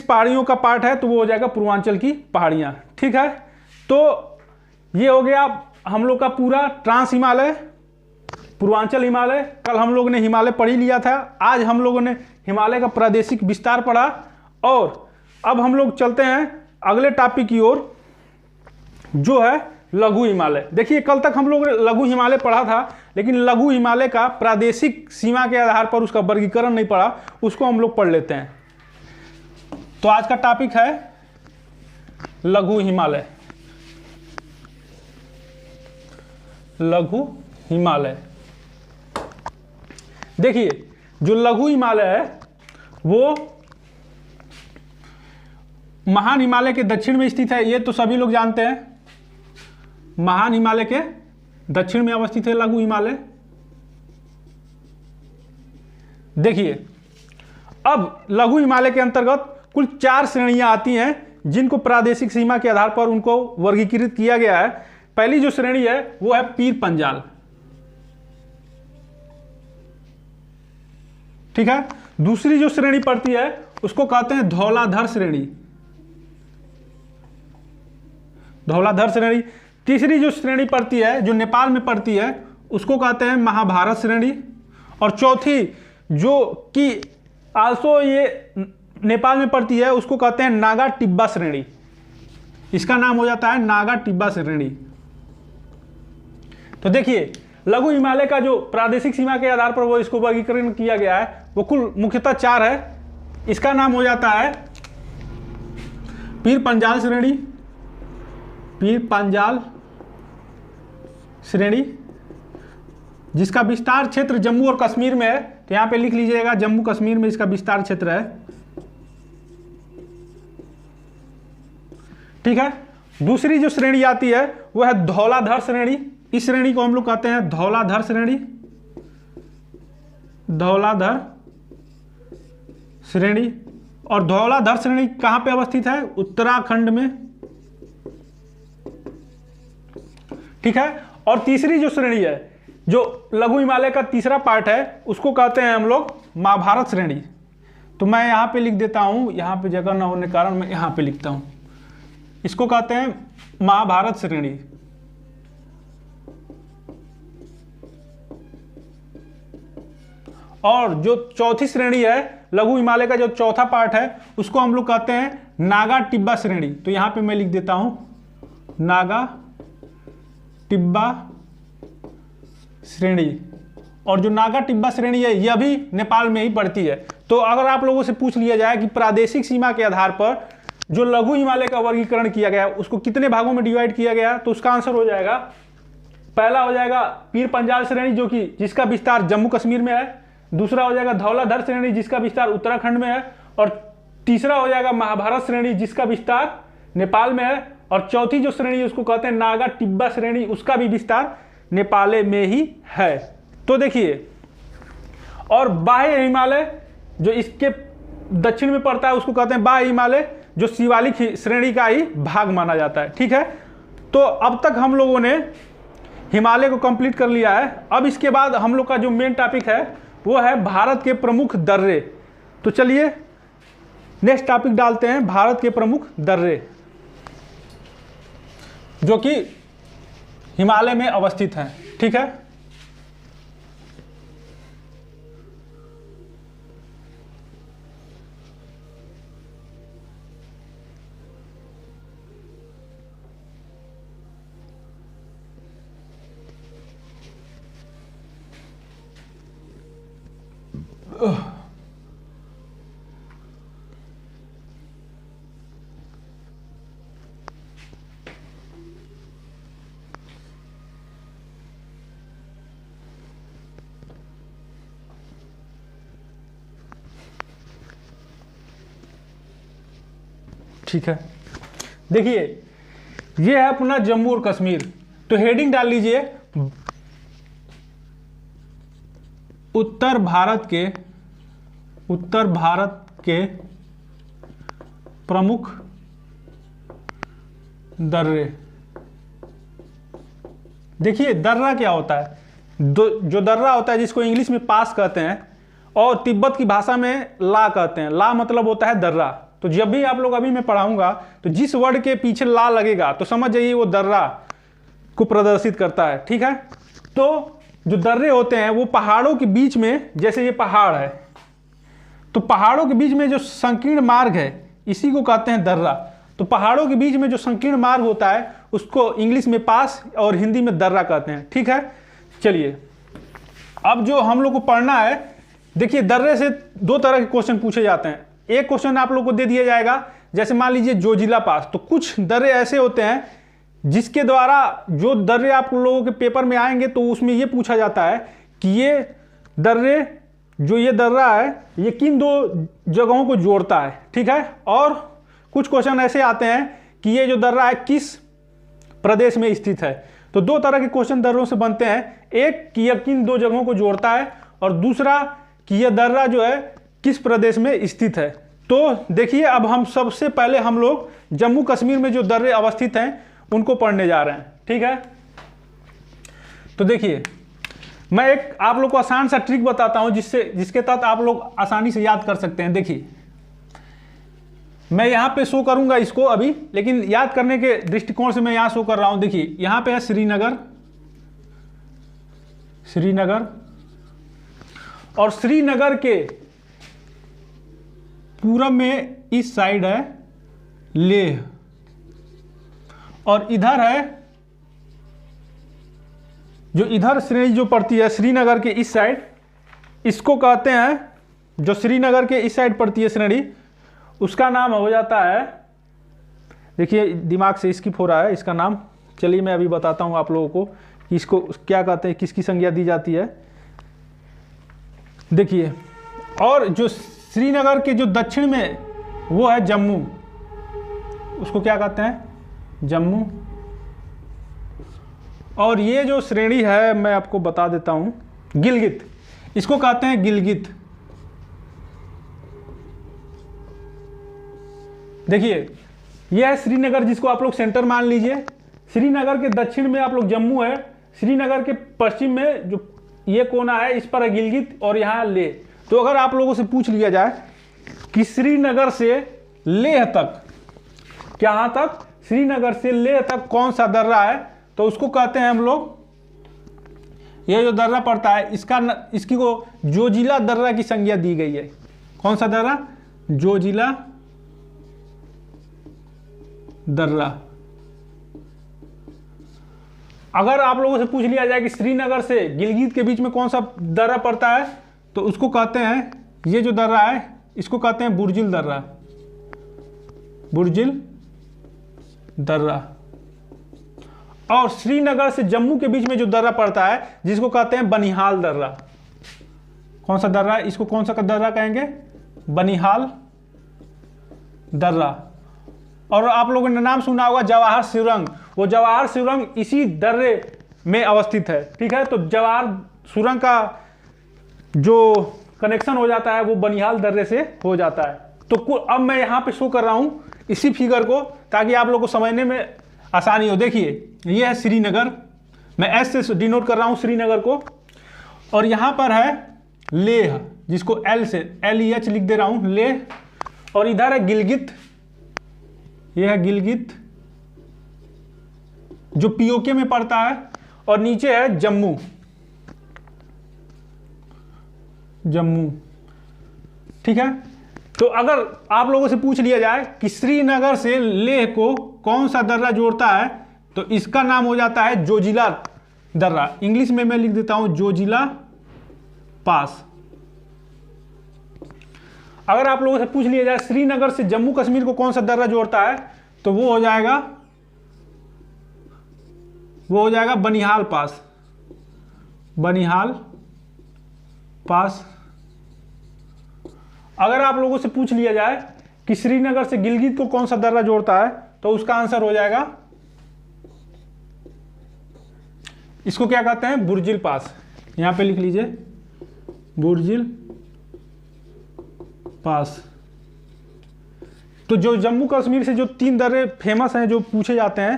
पहाड़ियों का पार्ट है, तो वो हो जाएगा पूर्वांचल की पहाड़ियां। ठीक है। तो ये हो गया हम लोग का पूरा ट्रांस हिमालय, पूर्वांचल हिमालय। कल हम लोगों ने हिमालय पढ़ ही लिया था, आज हम लोगों ने हिमालय का प्रादेशिक विस्तार पढ़ा। और अब हम लोग चलते हैं अगले टॉपिक की ओर, जो है लघु हिमालय। देखिए कल तक हम लोग ने लघु हिमालय पढ़ा था, लेकिन लघु हिमालय का प्रादेशिक सीमा के आधार पर उसका वर्गीकरण नहीं पढ़ा, उसको हम लोग पढ़ लेते हैं। तो आज का टॉपिक है लघु हिमालय। लघु हिमालय, देखिए जो लघु हिमालय है वो महान हिमालय के दक्षिण में स्थित है, ये तो सभी लोग जानते हैं। महान हिमालय के दक्षिण में अवस्थित है लघु हिमालय। देखिए अब लघु हिमालय के अंतर्गत कुल 4 श्रेणियां आती हैं जिनको प्रादेशिक सीमा के आधार पर उनको वर्गीकृत किया गया है। पहली जो श्रेणी है वो है पीर पंजाल। ठीक है। दूसरी जो श्रेणी पड़ती है उसको कहते हैं धौलाधर श्रेणी, धौलाधर श्रेणी। तीसरी जो श्रेणी पड़ती है जो नेपाल में पड़ती है उसको कहते हैं महाभारत श्रेणी। और चौथी जो कि आल्सो ये नेपाल में पड़ती है उसको कहते हैं नागा टिब्बा श्रेणी। इसका नाम हो जाता है नागा टिब्बा श्रेणी। तो देखिए लघु हिमालय का जो प्रादेशिक सीमा के आधार पर वो इसको वर्गीकरण किया गया है वो कुल मुख्यतः 4 है। इसका नाम हो जाता है पीर पंजाल श्रेणी, पीर पंजाल श्रेणी, जिसका विस्तार क्षेत्र जम्मू और कश्मीर में है। तो यहां पे लिख लीजिएगा जम्मू कश्मीर में इसका विस्तार क्षेत्र है। ठीक है। दूसरी जो श्रेणी आती है वो है धौलाधर श्रेणी। इस श्रेणी को हम लोग कहते हैं धौलाधर श्रेणी, धौलाधर श्रेणी। और धौलाधर श्रेणी कहां पे अवस्थित है? उत्तराखंड में। ठीक है। और तीसरी जो श्रेणी है, जो लघु हिमालय का तीसरा पार्ट है, उसको कहते हैं हम लोग महाभारत श्रेणी। तो मैं यहां पे लिख देता हूं, यहां पे जगह ना होने के कारण मैं यहां पे लिखता हूं, इसको कहते हैं महाभारत श्रेणी। और जो चौथी श्रेणी है लघु हिमालय का जो चौथा पार्ट है उसको हम लोग कहते हैं नागा टिब्बा श्रेणी। तो यहां पे मैं लिख देता हूं नागा टिब्बा श्रेणी। और जो नागा टिब्बा श्रेणी है यह भी नेपाल में ही पड़ती है। तो अगर आप लोगों से पूछ लिया जाए कि प्रादेशिक सीमा के आधार पर जो लघु हिमालय का वर्गीकरण किया गया उसको कितने भागों में डिवाइड किया गया, तो उसका आंसर हो जाएगा, पहला हो जाएगा पीर पंजाल श्रेणी जो कि जिसका विस्तार जम्मू कश्मीर में है, दूसरा हो जाएगा धौलाधर श्रेणी जिसका विस्तार उत्तराखंड में है, और तीसरा हो जाएगा महाभारत श्रेणी जिसका विस्तार नेपाल में है, और चौथी जो श्रेणी है उसको कहते हैं नागा टिब्बा श्रेणी, उसका भी विस्तार नेपाल में ही है। तो देखिए, और बाह्य हिमालय जो इसके दक्षिण में पड़ता है उसको कहते हैं बाह्य हिमालय, जो शिवालिक श्रेणी का ही भाग माना जाता है। ठीक है। तो अब तक हम लोगों ने हिमालय को कंप्लीट कर लिया है। अब इसके बाद हम लोग का जो मेन टॉपिक है वो है भारत के प्रमुख दर्रे। तो चलिए नेक्स्ट टॉपिक डालते हैं, भारत के प्रमुख दर्रे जो कि हिमालय में अवस्थित हैं। ठीक है। ठीक है। देखिए ये है अपना जम्मू और कश्मीर। तो हेडिंग डाल लीजिए उत्तर भारत के प्रमुख दर्रे। देखिए दर्रा क्या होता है, जो दर्रा होता है जिसको इंग्लिश में पास कहते हैं और तिब्बत की भाषा में ला कहते हैं। ला मतलब होता है दर्रा। तो जब भी आप लोग अभी मैं पढ़ाऊंगा तो जिस वर्ड के पीछे ला लगेगा तो समझ जाइए वो दर्रा को प्रदर्शित करता है। ठीक है। तो जो दर्रे होते हैं वो पहाड़ों के बीच में, जैसे ये पहाड़ है तो पहाड़ों के बीच में जो संकीर्ण मार्ग है इसी को कहते हैं दर्रा। तो पहाड़ों के बीच में जो संकीर्ण मार्ग होता है उसको इंग्लिश में पास और हिंदी में दर्रा कहते हैं। ठीक है। चलिए अब जो हम लोग को पढ़ना है, देखिए दर्रे से दो तरह के क्वेश्चन पूछे जाते हैं। एक क्वेश्चन आप लोग को दे दिया जाएगा, जैसे मान लीजिए जोजिला पास। तो कुछ दर्रे ऐसे होते हैं जिसके द्वारा जो दर्रे आप लोगों के पेपर में आएंगे तो उसमें ये पूछा जाता है कि ये दर्रे, जो ये दर्रा है ये किन दो जगहों को जोड़ता है। ठीक है। और कुछ क्वेश्चन ऐसे आते हैं कि ये जो दर्रा है किस प्रदेश में स्थित है। तो दो तरह के क्वेश्चन दर्रों से बनते हैं, एक कि यह किन दो जगहों को जोड़ता है और दूसरा कि यह दर्रा जो है किस प्रदेश में स्थित है। तो देखिए अब हम सबसे पहले हम लोग जम्मू कश्मीर में जो दर्रे अवस्थित हैं उनको पढ़ने जा रहे हैं। ठीक है। तो देखिए मैं एक आप लोग को आसान सा ट्रिक बताता हूं जिसके तहत आप लोग आसानी से याद कर सकते हैं। देखिए मैं यहां पे शो करूंगा इसको अभी, लेकिन याद करने के दृष्टिकोण से मैं यहां शो कर रहा हूं। देखिए यहां पे है श्रीनगर, और श्रीनगर के पूरब में इस साइड है लेह और इधर है जो इधर श्रेणी जो पड़ती है श्रीनगर के इस साइड, इसको कहते हैं, जो श्रीनगर के इस साइड पड़ती है श्रेणी, उसका नाम हो जाता है, देखिए दिमाग से स्किप हो रहा है इसका नाम, चलिए मैं अभी बताता हूँ आप लोगों को कि इसको क्या कहते हैं, किसकी संज्ञा दी जाती है। देखिए, और जो श्रीनगर के जो दक्षिण में वो है जम्मू, उसको क्या कहते हैं, जम्मू। और ये जो श्रेणी है मैं आपको बता देता हूँ, गिलगित, इसको कहते हैं गिलगित। देखिए ये है श्रीनगर, जिसको आप लोग सेंटर मान लीजिए। श्रीनगर के दक्षिण में आप लोग जम्मू है, श्रीनगर के पश्चिम में जो ये कोना है इस पर है गिलगित, और यहाँ ले। तो अगर आप लोगों से पूछ लिया जाए कि श्रीनगर से लेह तक, कहाँ तक, श्रीनगर से लेह तक कौन सा दर्रा है, तो उसको कहते हैं हम लोग, ये जो दर्रा पड़ता है इसकी को जोजिला दर्रा की संज्ञा दी गई है। कौन सा दर्रा, जोजिला दर्रा। अगर आप लोगों से पूछ लिया जाए कि श्रीनगर से गिलगित के बीच में कौन सा दर्रा पड़ता है, तो उसको कहते हैं, ये जो दर्रा है इसको कहते हैं बुर्जिल दर्रा, बुर्जिल दर्रा। और श्रीनगर से जम्मू के बीच में जो दर्रा पड़ता है जिसको कहते हैं बनिहाल दर्रा। कौन सा दर्रा है, इसको कौन सा दर्रा कहेंगे, बनिहाल दर्रा। और आप लोगों ने नाम सुना होगा जवाहर सुरंग, वो जवाहर सुरंग इसी दर्रे में अवस्थित है, ठीक है। तो जवाहर सुरंग का जो कनेक्शन हो जाता है वो बनिहाल दर्रे से हो जाता है। तो अब मैं यहाँ पे शो कर रहा हूँ इसी फिगर को, ताकि आप लोगों को समझने में आसानी हो। देखिए ये है श्रीनगर, मैं एस से डिनोट कर रहा हूँ श्रीनगर को, और यहाँ पर है लेह, जिसको एल से LEH लिख दे रहा हूँ, लेह। और इधर है गिलगित, यह है गिलगित जो POK में पड़ता है, और नीचे है जम्मू, जम्मू, ठीक है। तो अगर आप लोगों से पूछ लिया जाए कि श्रीनगर से लेह को कौन सा दर्रा जोड़ता है, तो इसका नाम हो जाता है जोजिला दर्रा। इंग्लिश में मैं लिख देता हूं जोजिला पास। अगर आप लोगों से पूछ लिया जाए श्रीनगर से जम्मू कश्मीर को कौन सा दर्रा जोड़ता है, तो वो हो जाएगा बनिहाल पास, बनिहाल पास। अगर आप लोगों से पूछ लिया जाए कि श्रीनगर से गिलगित को कौन सा दर्रा जोड़ता है, तो उसका आंसर हो जाएगा, इसको क्या कहते हैं, बुर्जिल पास। यहां पे लिख लीजिए बुर्जिल पास। तो जो जम्मू कश्मीर से जो 3 दर्रे फेमस हैं जो पूछे जाते हैं,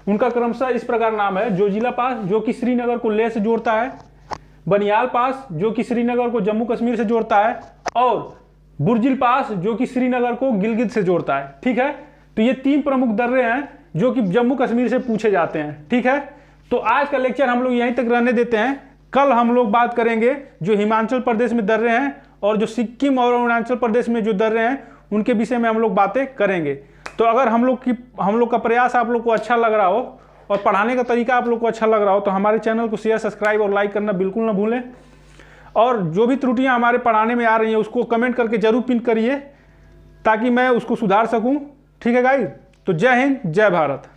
उनका क्रमशः इस प्रकार नाम है, जोजिला पास जो कि श्रीनगर को लेह से जोड़ता है, बनिहाल पास जो कि श्रीनगर को जम्मू कश्मीर से जोड़ता है, और बुर्जिल पास जो कि श्रीनगर को गिलगित से जोड़ता है, ठीक है। तो ये 3 प्रमुख दर्रे हैं जो कि जम्मू कश्मीर से पूछे जाते हैं, ठीक है। तो आज का लेक्चर हम लोग यहीं तक रहने देते हैं। कल हम लोग बात करेंगे जो हिमाचल प्रदेश में दर्रे हैं, और जो सिक्किम और अरुणाचल प्रदेश में जो दर्रे हैं उनके विषय में हम लोग बातें करेंगे। तो अगर हम लोग का प्रयास आप लोग को अच्छा लग रहा हो और पढ़ाने का तरीका आप लोग को अच्छा लग रहा हो, तो हमारे चैनल को शेयर, सब्सक्राइब और लाइक करना बिल्कुल ना भूलें। और जो भी त्रुटियां हमारे पढ़ाने में आ रही हैं उसको कमेंट करके जरूर पिन करिए, ताकि मैं उसको सुधार सकूं, ठीक है गाइस। तो जय हिंद, जय भारत।